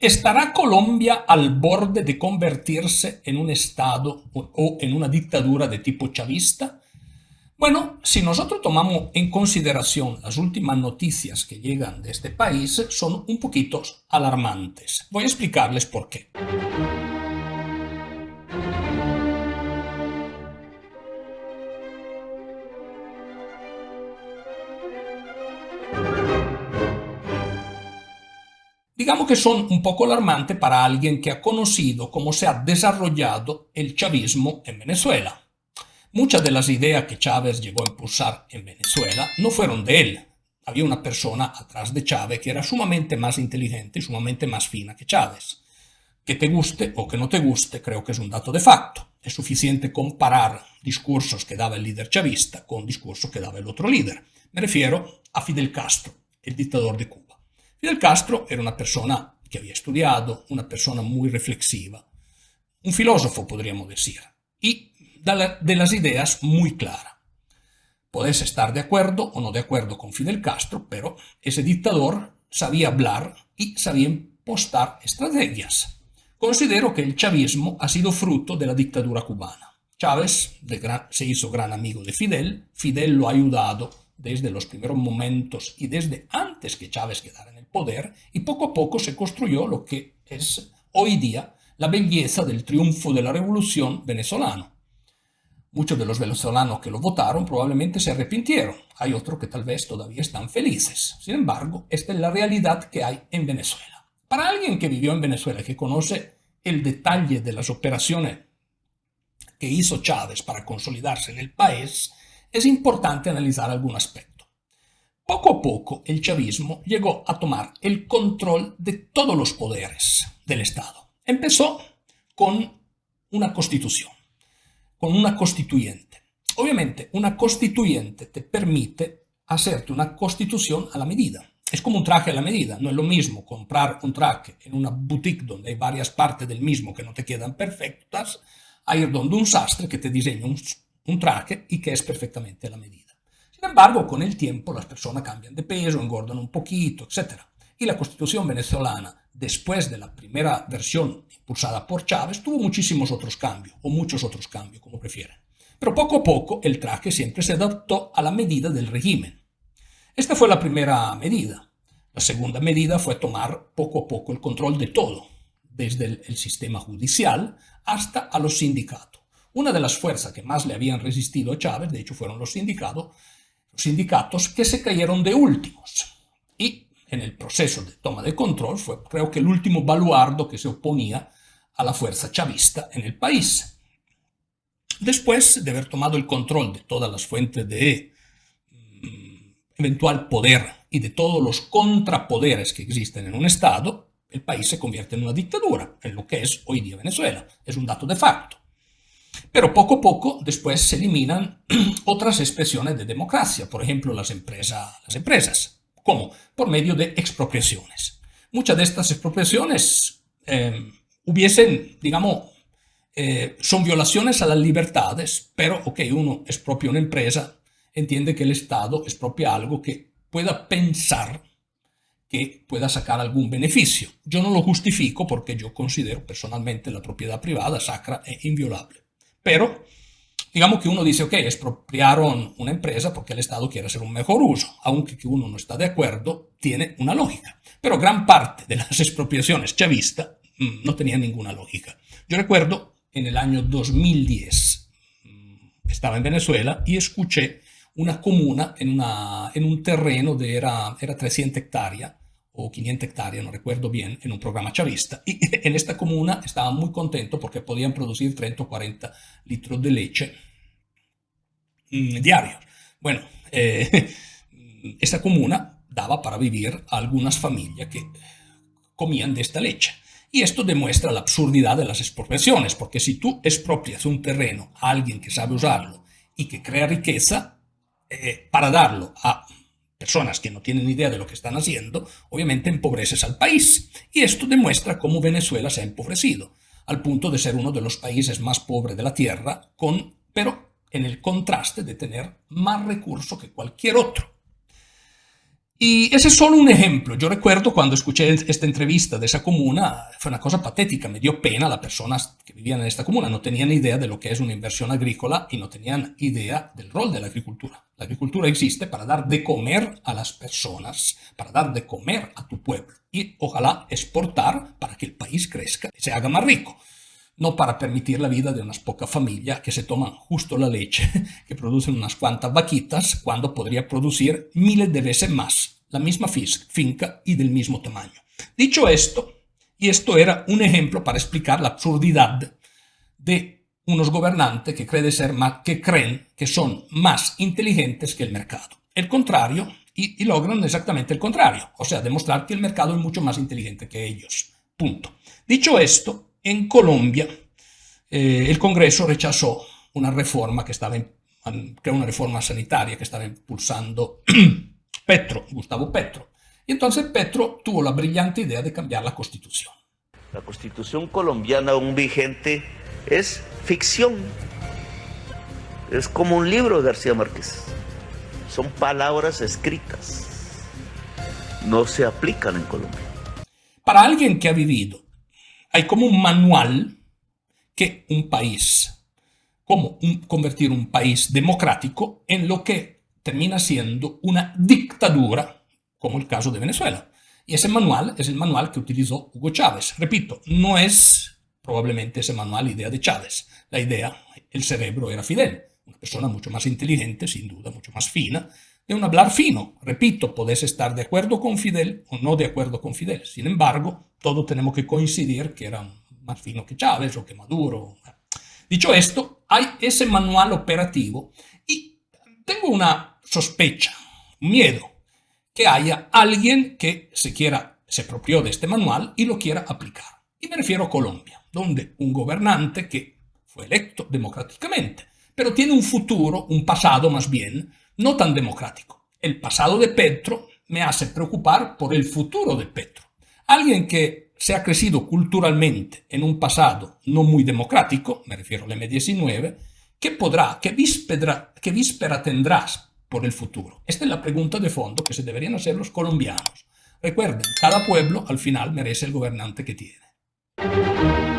¿Estará Colombia al borde de convertirse en un estado o en una dictadura de tipo chavista? Bueno, si nosotros tomamos en consideración las últimas noticias que llegan de este país, son un poquito alarmantes. Voy a explicarles por qué. Digamos que son un poco alarmantes para alguien que ha conocido cómo se ha desarrollado el chavismo en Venezuela. Muchas de las ideas que Chávez llegó a impulsar en Venezuela no fueron de él. Había una persona atrás de Chávez que era sumamente más inteligente y sumamente más fina que Chávez. Que te guste o que no te guste, creo que es un dato de facto. Es suficiente comparar discursos que daba el líder chavista con discursos que daba el otro líder. Me refiero a Fidel Castro, el dictador de Cuba. Fidel Castro era una persona que había estudiado, una persona muy reflexiva, un filósofo podríamos decir, y de las ideas muy claras. Podés estar de acuerdo o no de acuerdo con Fidel Castro, pero ese dictador sabía hablar y sabía impostar estrategias. Considero que el chavismo ha sido fruto de la dictadura cubana. Chávez se hizo gran amigo de Fidel, Fidel lo ha ayudado desde los primeros momentos y desde antes que Chávez quedara en el poder, y poco a poco se construyó lo que es hoy día la belleza del triunfo de la revolución venezolana. Muchos de los venezolanos que lo votaron probablemente se arrepintieron. Hay otros que tal vez todavía están felices. Sin embargo, esta es la realidad que hay en Venezuela. Para alguien que vivió en Venezuela, que conoce el detalle de las operaciones que hizo Chávez para consolidarse en el país, es importante analizar algún aspecto. Poco a poco, el chavismo llegó a tomar el control de todos los poderes del Estado. Empezó con una constitución, con una constituyente. Obviamente, una constituyente te permite hacerte una constitución a la medida. Es como un traje a la medida. No es lo mismo comprar un traje en una boutique donde hay varias partes del mismo que no te quedan perfectas, a ir donde un sastre que te diseña un traje y que es perfectamente a la medida. Sin embargo, con el tiempo las personas cambian de peso, engordan un poquito, etc. Y la Constitución venezolana, después de la primera versión impulsada por Chávez, tuvo muchísimos otros cambios, o muchos otros cambios, como prefieran. Pero poco a poco el traje siempre se adaptó a la medida del régimen. Esta fue la primera medida. La segunda medida fue tomar poco a poco el control de todo, desde el sistema judicial hasta a los sindicatos. Una de las fuerzas que más le habían resistido a Chávez, de hecho, fueron los sindicatos que se cayeron de últimos. Y en el proceso de toma de control fue, creo que, el último baluardo que se oponía a la fuerza chavista en el país. Después de haber tomado el control de todas las fuentes de eventual poder y de todos los contrapoderes que existen en un Estado, el país se convierte en una dictadura, en lo que es hoy día Venezuela. Es un dato de facto. Pero poco a poco después se eliminan otras expresiones de democracia, por ejemplo las empresas. ¿Cómo? Por medio de expropiaciones. Muchas de estas expropiaciones son violaciones a las libertades, pero uno expropia una empresa, entiende que el Estado expropia algo que pueda pensar que pueda sacar algún beneficio. Yo no lo justifico porque yo considero personalmente la propiedad privada sacra e inviolable. Pero digamos que uno dice, expropiaron una empresa porque el Estado quiere hacer un mejor uso, aunque que uno no está de acuerdo, tiene una lógica. Pero gran parte de las expropiaciones chavistas no tenían ninguna lógica. Yo recuerdo en el año 2010, estaba en Venezuela y escuché una comuna en un terreno de era 300 hectáreas o 500 hectáreas, no recuerdo bien, en un programa chavista. Y en esta comuna estaban muy contentos porque podían producir 30 o 40 litros de leche diarios. Bueno, esta comuna daba para vivir a algunas familias que comían de esta leche. Y esto demuestra la absurdidad de las expropiaciones, porque si tú expropias un terreno a alguien que sabe usarlo y que crea riqueza, para darlo a personas que no tienen idea de lo que están haciendo, obviamente empobreces al país. Y esto demuestra cómo Venezuela se ha empobrecido, al punto de ser uno de los países más pobres de la tierra, pero en el contraste de tener más recursos que cualquier otro. Y ese es solo un ejemplo. Yo recuerdo cuando escuché esta entrevista de esa comuna, fue una cosa patética, me dio pena las personas que vivían en esta comuna, no tenían idea de lo que es una inversión agrícola y no tenían idea del rol de la agricultura. La agricultura existe para dar de comer a las personas, para dar de comer a tu pueblo y ojalá exportar para que el país crezca y se haga más rico. No para permitir la vida de unas pocas familias que se toman justo la leche, que producen unas cuantas vaquitas, cuando podría producir miles de veces más la misma finca y del mismo tamaño. Dicho esto, y esto era un ejemplo para explicar la absurdidad de unos gobernantes que creen que son más inteligentes que el mercado. El contrario, y logran exactamente el contrario, o sea, demostrar que el mercado es mucho más inteligente que ellos. Punto. Dicho esto, en Colombia, el Congreso rechazó una reforma una reforma sanitaria que estaba impulsando Gustavo Petro. Y entonces Petro tuvo la brillante idea de cambiar la Constitución. La Constitución colombiana aún vigente es ficción. Es como un libro de García Márquez. Son palabras escritas. No se aplican en Colombia. Para alguien que ha vivido, hay como un manual que un país, convertir un país democrático en lo que termina siendo una dictadura, como el caso de Venezuela. Y ese manual es el manual que utilizó Hugo Chávez. Repito, no es probablemente ese manual idea de Chávez. La idea, el cerebro era Fidel, una persona mucho más inteligente, sin duda, mucho más fina, de un hablar fino. Repito, podés estar de acuerdo con Fidel o no de acuerdo con Fidel. Sin embargo, todos tenemos que coincidir que era más fino que Chávez o que Maduro. Dicho esto, hay ese manual operativo y tengo una sospecha, un miedo, que haya alguien que se apropió de este manual y lo quiera aplicar. Y me refiero a Colombia, donde un gobernante que fue electo democráticamente, pero tiene un futuro, un pasado más bien, no tan democrático. El pasado de Petro me hace preocupar por el futuro de Petro. Alguien que se ha crecido culturalmente en un pasado no muy democrático, me refiero al M-19, ¿qué víspera tendrás por el futuro? Esta es la pregunta de fondo que se deberían hacer los colombianos. Recuerden, cada pueblo al final merece el gobernante que tiene.